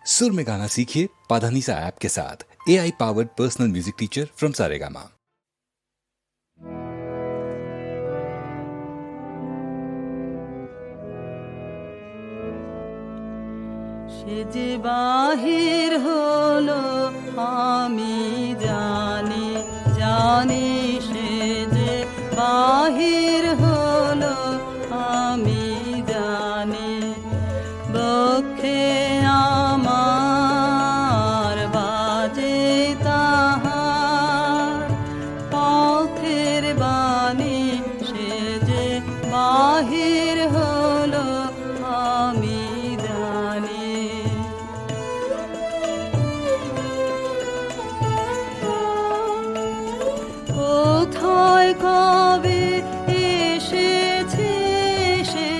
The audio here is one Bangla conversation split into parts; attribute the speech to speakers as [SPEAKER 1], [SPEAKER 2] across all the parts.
[SPEAKER 1] सुर में गाना सीखिए पाधानीसा ऐप के साथ। AI powered personal music teacher from Saregama.
[SPEAKER 2] সে যে বাহির হলো আমি জানি জানি, সে যে বাহির হলো আমি জানি। বক্ষে আমার বাজে তাহার পথের বাণী, সে যে বাহির হলো আমি জানি। কোথায় কবে এসেছে সে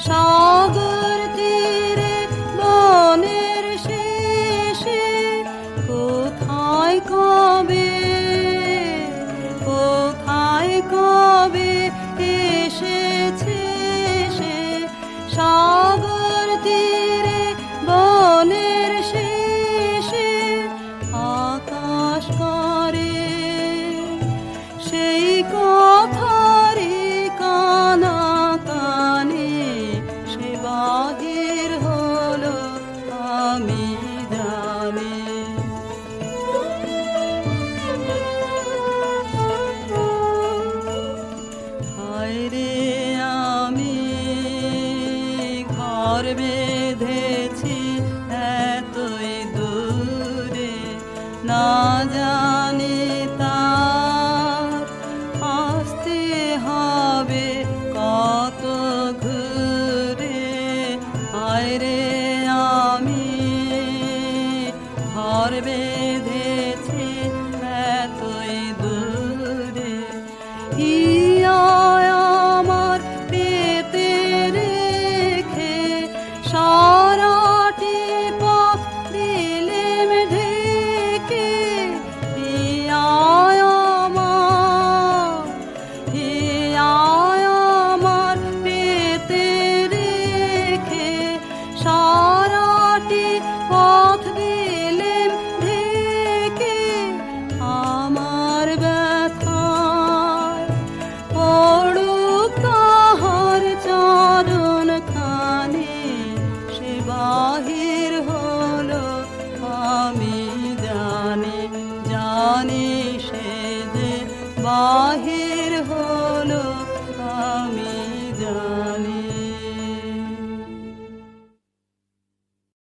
[SPEAKER 2] সাগর তীরে বনের শেষে, কোথায় কবে এসেছে সে সাগর তীরে বনের শেষে। আকাশ করে সেই কথারই কানা কানে, সে বাহির হলো আমি জানি। হায় রে আমি ঘর বেঁধেছি এতই দূরে, না জানি তার আসতে হবে কত ঘুরে। হায় রে আমি ঘর বেঁধেছি এতই দূরে, হিয়া আমার পেতে রেখে সারাটি পথ দিলেম ঢেকে। হিয়া আমার পেতে রেখে সারাটি পথ দিলেম ঢেকে। আমার ব্যথায় পড়ুক তাহার চরণ খানি, সে বাহির হলো আমি জানি জানি, সে যে বাহির